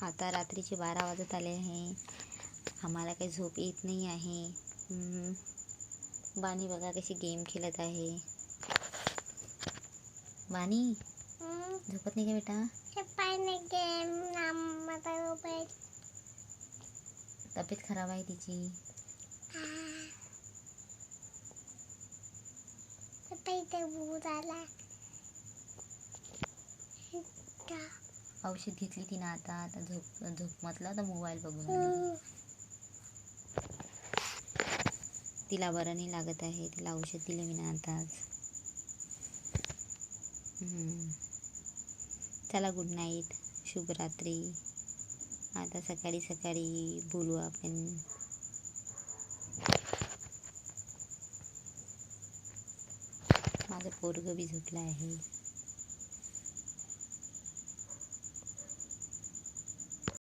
आता रात्रीचे 12 वाजत आले आहे. आम्हाला काही झोप येत नाही आहे. बानी बघा कशी गेम खेळत आहे. बानी झोपत नाही का बेटा? तब्येत खराब आहे तिची. औषध घेतली तिनं आता झोप म्हटलं तर मोबाईल बघून राहिली. तिला बरं नाही लागत आहे. तिला औषध दिलं मी ना आताच. चला गुड नाईट, शुभरात्री. आता सकाळी सकाळी बोलू आपण. माझं पोरगं बी झोपलं आहे.